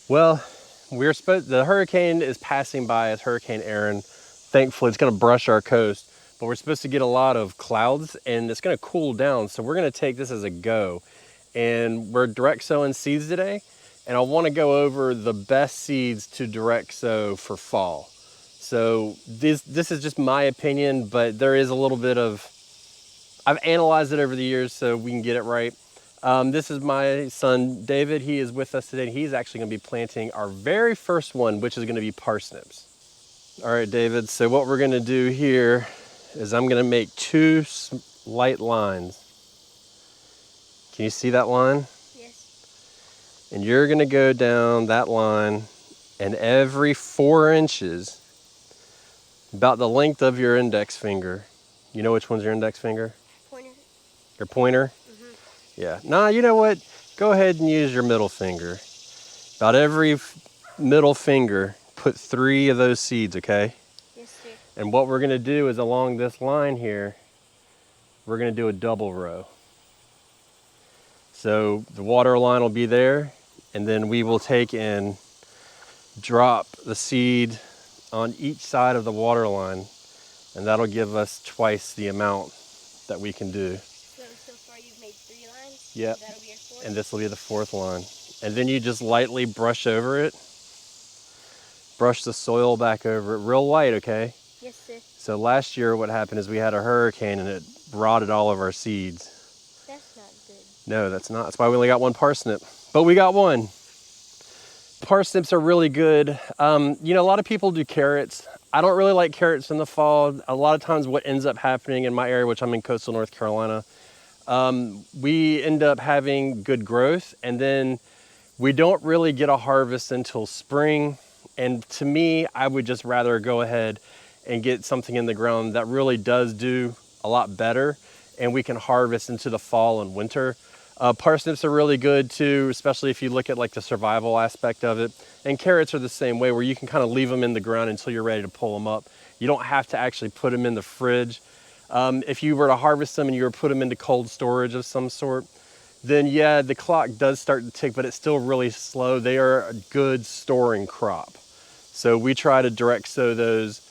Well, the hurricane is passing by as Hurricane Aaron. Thankfully, it's going to brush our coast, but we're supposed to get a lot of clouds and it's going to cool down. So we're going to take this as a go. And we're direct sowing seeds today. And I want to go over the best seeds to direct sow for fall. So this is just my opinion, but there is a little bit of, I've analyzed it over the years so we can get it right. This is my son, David. He is with us today. He's actually gonna be planting our very first one, which is gonna be parsnips. All right, David, so what we're gonna do here is I'm gonna make two light lines. Can you see that line? Yes. And you're gonna go down that line, and every 4 inches, about the length of your index finger. You know which one's your index finger? Pointer. Your pointer? Yeah. Nah, you know what? Go ahead and use your middle finger. About every middle finger, put 3 of those seeds, okay? Yes, sir. And what we're gonna do is along this line here, we're gonna do a double row. So the water line will be there, and then we will take and drop the seed on each side of the water line, and that'll give us twice the amount that we can do. So far you've made 3 lines? Yep. That'll be your 4th? And this will be the 4th line. And then you just lightly brush over it. Brush the soil back over it, real light, okay? Yes, sir. So last year what happened is we had a hurricane and it rotted all of our seeds. That's not good. No, that's not. That's why we only got 1 parsnip. But we got 1. Parsnips are really good. You know, a lot of people do carrots. I don't really like carrots in the fall. A lot of times what ends up happening in my area, which I'm in coastal North Carolina, we end up having good growth, and then we don't really get a harvest until spring. And to me, I would just rather go ahead and get something in the ground that really does do a lot better, and we can harvest into the fall and winter. Parsnips are really good too, especially if you look at like the survival aspect of it. And carrots are the same way, where you can kind of leave them in the ground until you're ready to pull them up. You don't have to actually put them in the fridge. If you were to harvest them and you were to put them into cold storage of some sort, then yeah, the clock does start to tick, but it's still really slow. They are a good storing crop. So we try to direct sow those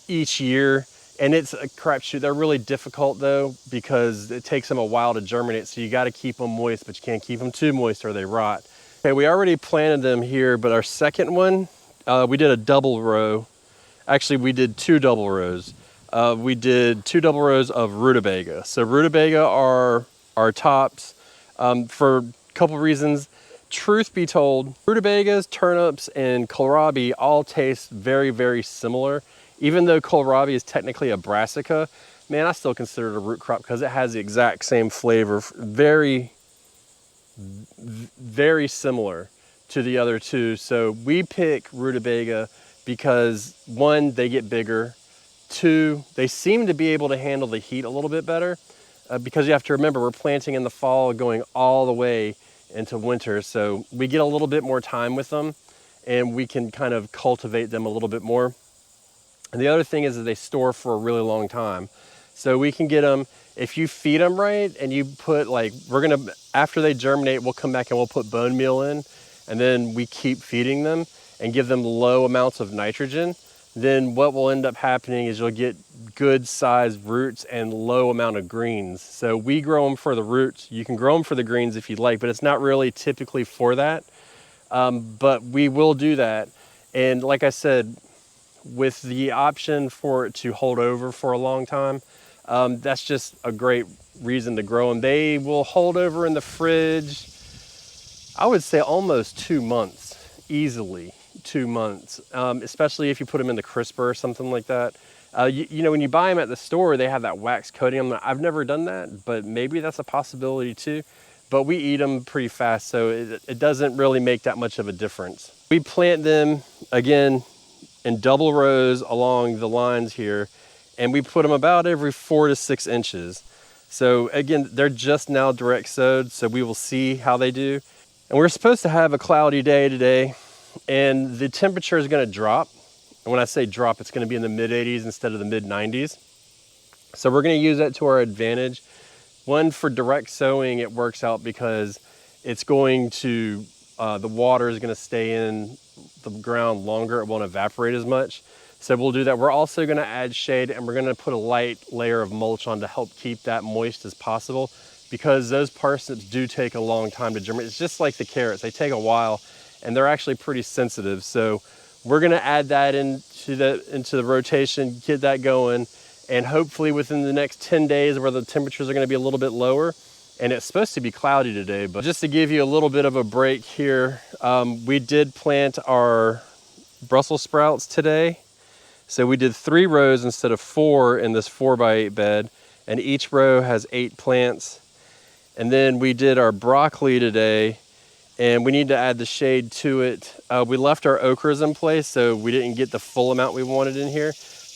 each year, and it's a crapshoot. They're really difficult though, because it takes them a while to germinate. So you got to keep them moist, but you can't keep them too moist or they rot. Okay, we already planted them here, but our second one, we did a double row. Actually, we did 2 double rows. We did 2 double rows of rutabaga. So rutabaga are our tops for a couple reasons. Truth be told, rutabagas, turnips, and kohlrabi all taste very, very similar. Even though kohlrabi is technically a brassica, man, I still consider it a root crop because it has the exact same flavor. Very, very similar to the other 2. So we pick rutabaga because 1, they get bigger. 2, they seem to be able to handle the heat a little bit better because you have to remember we're planting in the fall going all the way into winter. So we get a little bit more time with them and we can kind of cultivate them a little bit more. And the other thing is that they store for a really long time. So we can get them, if you feed them right and you put like, after they germinate, we'll come back and we'll put bone meal in, and then we keep feeding them and give them low amounts of nitrogen. Then what will end up happening is you'll get good sized roots and low amount of greens. So we grow them for the roots. You can grow them for the greens if you'd like, but it's not really typically for that. But we will do that. And like I said, with the option for it to hold over for a long time, that's just a great reason to grow them. They will hold over in the fridge, I would say almost 2 months, easily 2 months, especially if you put them in the crisper or something like that. You know, when you buy them at the store, they have that wax coating on them. I've never done that, but maybe that's a possibility too. But we eat them pretty fast, so it doesn't really make that much of a difference. We plant them, again, in double rows along the lines here, and we put them about every 4 to 6 inches. So again, they're just now direct sowed, so we will see how they do. And we're supposed to have a cloudy day today, and the temperature is going to drop. And when I say drop, it's going to be in the mid 80s instead of the mid 90s. So we're going to use that to our advantage. 1, for direct sowing, it works out because it's going to the water is going to stay in the ground longer. It won't evaporate as much. So we'll do that. We're also going to add shade, and we're going to put a light layer of mulch on to help keep that moist as possible, because those parsnips do take a long time to germinate. It's just like the carrots. They take a while, and they're actually pretty sensitive. So we're going to add that into the rotation, get that going, and hopefully within the next 10 days where the temperatures are going to be a little bit lower, and it's supposed to be cloudy today. But just to give you a little bit of a break here, we did plant our Brussels sprouts today. So we did 3 rows instead of 4 in this 4x8 bed, and each row has 8 plants. And then we did our broccoli today, and we need to add the shade to it. We left our okras in place, so we didn't get the full amount we wanted in here,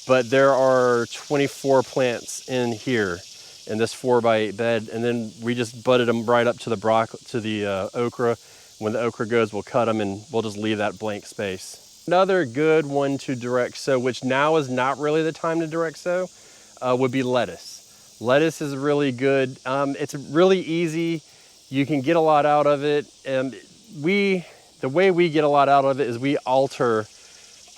but there are 24 plants in here in this 4x8 bed, and then we just butted them right up to the okra. When the okra goes, we'll cut them, and we'll just leave that blank space. Another good one to direct sow, which now is not really the time to direct sow, would be lettuce. Lettuce is really good. It's really easy. You can get a lot out of it. And the way we get a lot out of it is we alter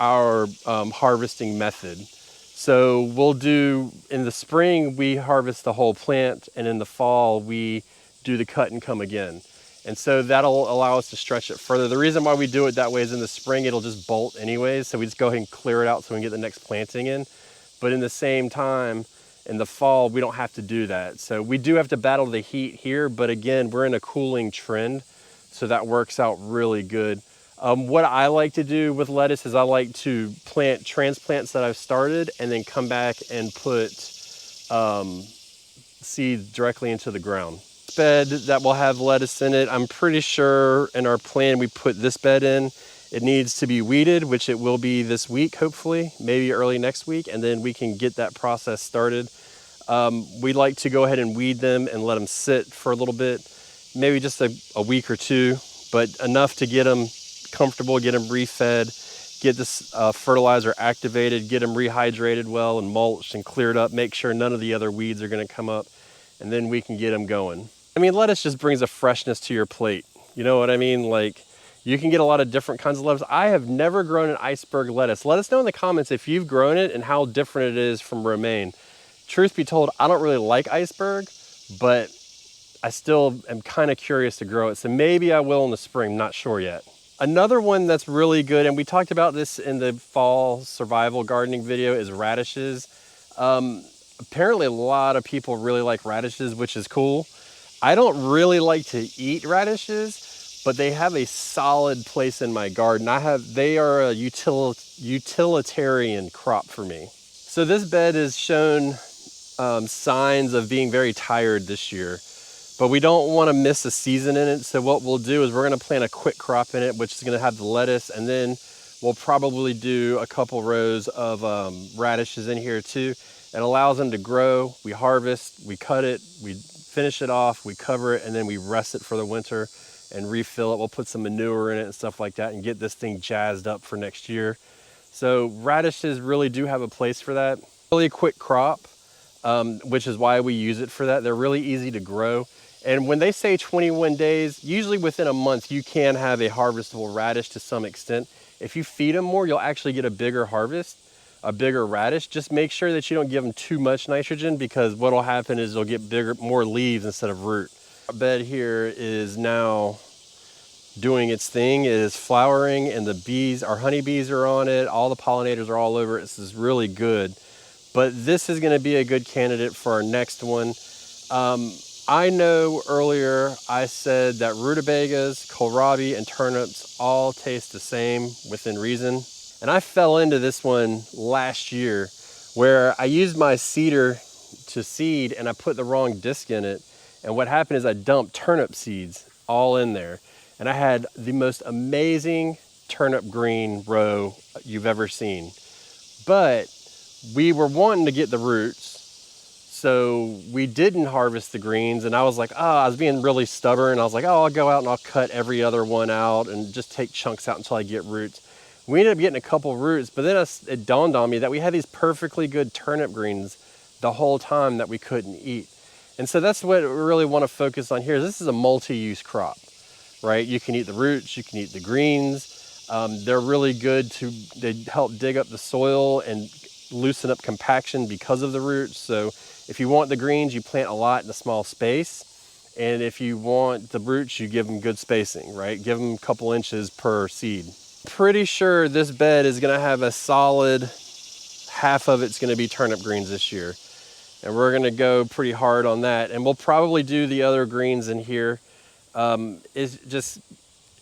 our harvesting method. So we'll do, in the spring, we harvest the whole plant, and in the fall, we do the cut and come again. And so that'll allow us to stretch it further. The reason why we do it that way is in the spring, it'll just bolt anyways. So we just go ahead and clear it out so we can get the next planting in. But in the same time, in the fall, we don't have to do that. So we do have to battle the heat here, but again, we're in a cooling trend. So that works out really good. What I like to do with lettuce is I like to plant transplants that I've started and then come back and put seeds directly into the ground. Bed that will have lettuce in it, I'm pretty sure in our plan we put this bed in. It needs to be weeded, which it will be this week, hopefully, maybe early next week, and then we can get that process started. We like to go ahead and weed them and let them sit for a little bit, maybe just a week or 2, but enough to get them comfortable, get them refed, get this fertilizer activated, get them rehydrated well and mulched and cleared up, make sure none of the other weeds are going to come up, and then we can get them going. I mean, lettuce just brings a freshness to your plate. You know what I mean? Like, you can get a lot of different kinds of lettuce. I have never grown an iceberg lettuce. Let us know in the comments if you've grown it and how different it is from romaine. Truth be told, I don't really like iceberg, but I still am kind of curious to grow it. So maybe I will in the spring, not sure yet. Another one that's really good, and we talked about this in the fall survival gardening video, is radishes. Apparently a lot of people really like radishes, which is cool. I don't really like to eat radishes, but they have a solid place in my garden. They are a utilitarian crop for me. So this bed has shown signs of being very tired this year, but we don't want to miss a season in it. So what we'll do is we're going to plant a quick crop in it, which is going to have the lettuce, and then we'll probably do a couple rows of radishes in here too. It allows them to grow. We harvest, we cut it, we finish it off, we cover it, and then we rest it for the winter and refill it. We'll put some manure in it and stuff like that and get this thing jazzed up for next year. So radishes really do have a place for that. Really quick crop, which is why we use it for that. They're really easy to grow. And when they say 21 days, usually within a month, you can have a harvestable radish to some extent. If you feed them more, you'll actually get a bigger harvest, a bigger radish. Just make sure that you don't give them too much nitrogen, because what'll happen is they'll get more leaves instead of root. Our bed here is now doing its thing. It is flowering, and the bees, our honeybees are on it. All the pollinators are all over it. This is really good. But this is going to be a good candidate for our next one. I know earlier I said that rutabagas, kohlrabi, and turnips all taste the same within reason. And I fell into this one last year where I used my seeder to seed and I put the wrong disc in it. And what happened is I dumped turnip seeds all in there. And I had the most amazing turnip green row you've ever seen. But we were wanting to get the roots, so we didn't harvest the greens. And I was like, I was being really stubborn. I was like, I'll go out and I'll cut every other one out and just take chunks out until I get roots. We ended up getting a couple roots, but then it dawned on me that we had these perfectly good turnip greens the whole time that we couldn't eat. And so that's what we really want to focus on here. This is a multi-use crop. right? You can eat the roots, you can eat the greens. They're really good they help dig up the soil and loosen up compaction because of the roots. So if you want the greens, you plant a lot in a small space. And if you want the roots, you give them good spacing, right? Give them a couple inches per seed. Pretty sure this bed is gonna have a solid half of it's gonna be turnip greens this year. And we're gonna go pretty hard on that. And we'll probably do the other greens in here. It's just,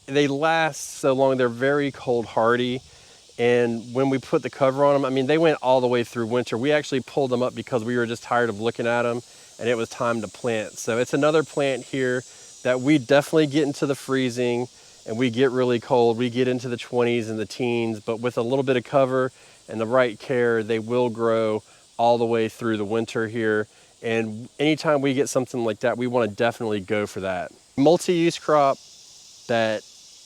they last so long. They're very cold hardy. And when we put the cover on them, I mean, they went all the way through winter. We actually pulled them up because we were just tired of looking at them and it was time to plant. So it's another plant here that we definitely get into the freezing and we get really cold. We get into the 20s and the teens, but with a little bit of cover and the right care, they will grow all the way through the winter here. And anytime we get something like that, we want to definitely go for that. Multi-use crop that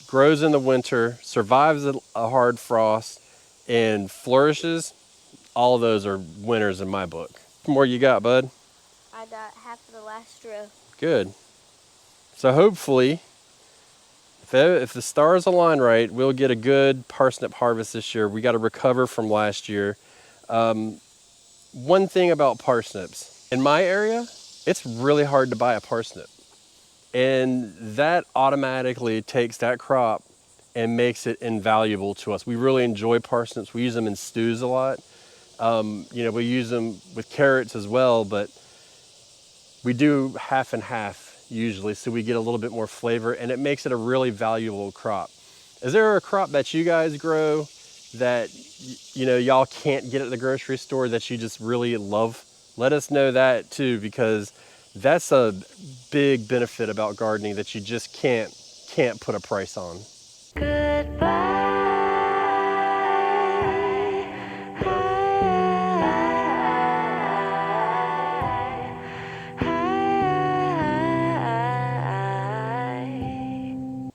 grows in the winter, survives a hard frost, and flourishes, all of those are winners in my book. What more you got, bud? I got half of the last row. Good. So hopefully, if the stars align right, we'll get a good parsnip harvest this year. We got to recover from last year. One thing about parsnips, in my area, it's really hard to buy a parsnip. And that automatically takes that crop and makes it invaluable to us. We really enjoy parsnips. We use them in stews a lot. We use them with carrots as well, but we do half and half usually, so we get a little bit more flavor, and it makes it a really valuable crop. Is there a crop that you guys grow that y'all can't get at the grocery store that you just really love? Let us know that too, because that's a big benefit about gardening that you just can't put a price on. Goodbye.